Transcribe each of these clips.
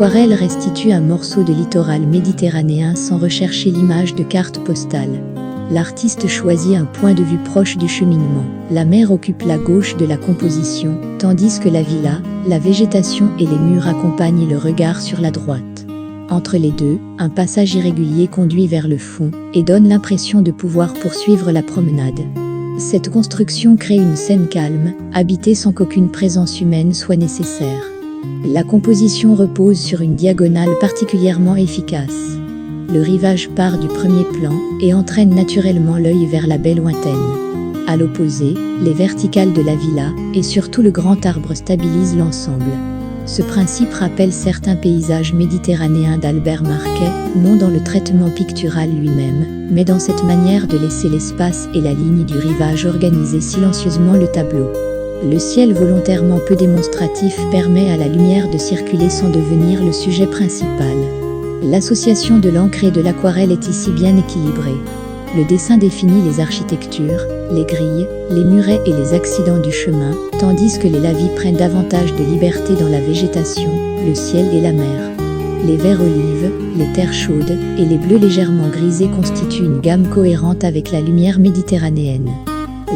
L'aquarelle restitue un morceau de littoral méditerranéen sans rechercher l'image de carte postale. L'artiste choisit un point de vue proche du cheminement. La mer occupe la gauche de la composition, tandis que la villa, la végétation et les murs accompagnent le regard sur la droite. Entre les deux, un passage irrégulier conduit vers le fond et donne l'impression de pouvoir poursuivre la promenade. Cette construction crée une scène calme, habitée sans qu'aucune présence humaine soit nécessaire. La composition repose sur une diagonale particulièrement efficace. Le rivage part du premier plan et entraîne naturellement l'œil vers la baie lointaine. À l'opposé, les verticales de la villa et surtout le grand arbre stabilisent l'ensemble. Ce principe rappelle certains paysages méditerranéens d'Albert Marquet, non dans le traitement pictural lui-même, mais dans cette manière de laisser l'espace et la ligne du rivage organiser silencieusement le tableau. Le ciel volontairement peu démonstratif permet à la lumière de circuler sans devenir le sujet principal. L'association de l'encre et de l'aquarelle est ici bien équilibrée. Le dessin définit les architectures, les grilles, les murets et les accidents du chemin, tandis que les lavis prennent davantage de liberté dans la végétation, le ciel et la mer. Les verts olives, les terres chaudes et les bleus légèrement grisés constituent une gamme cohérente avec la lumière méditerranéenne.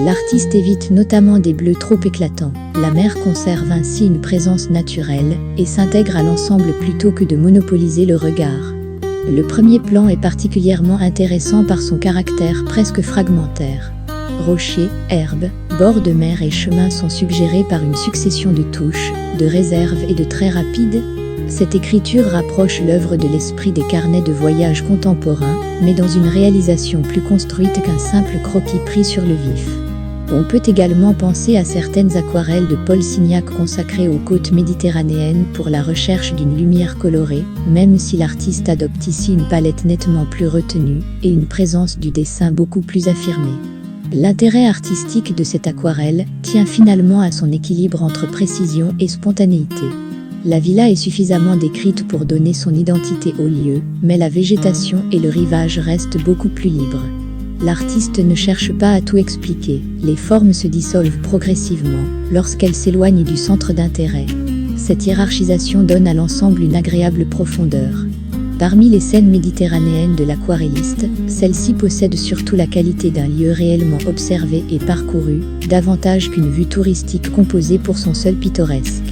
L'artiste évite notamment des bleus trop éclatants. La mer conserve ainsi une présence naturelle et s'intègre à l'ensemble plutôt que de monopoliser le regard. Le premier plan est particulièrement intéressant par son caractère presque fragmentaire. Rochers, herbes, bords de mer et chemins sont suggérés par une succession de touches, de réserves et de traits rapides. Cette écriture rapproche l'œuvre de l'esprit des carnets de voyage contemporains, mais dans une réalisation plus construite qu'un simple croquis pris sur le vif. On peut également penser à certaines aquarelles de Paul Signac consacrées aux côtes méditerranéennes pour la recherche d'une lumière colorée, même si l'artiste adopte ici une palette nettement plus retenue et une présence du dessin beaucoup plus affirmée. L'intérêt artistique de cette aquarelle tient finalement à son équilibre entre précision et spontanéité. La villa est suffisamment décrite pour donner son identité au lieu, mais la végétation et le rivage restent beaucoup plus libres. L'artiste ne cherche pas à tout expliquer, les formes se dissolvent progressivement lorsqu'elles s'éloignent du centre d'intérêt. Cette hiérarchisation donne à l'ensemble une agréable profondeur. Parmi les scènes méditerranéennes de l'aquarelliste, celle-ci possède surtout la qualité d'un lieu réellement observé et parcouru, davantage qu'une vue touristique composée pour son seul pittoresque.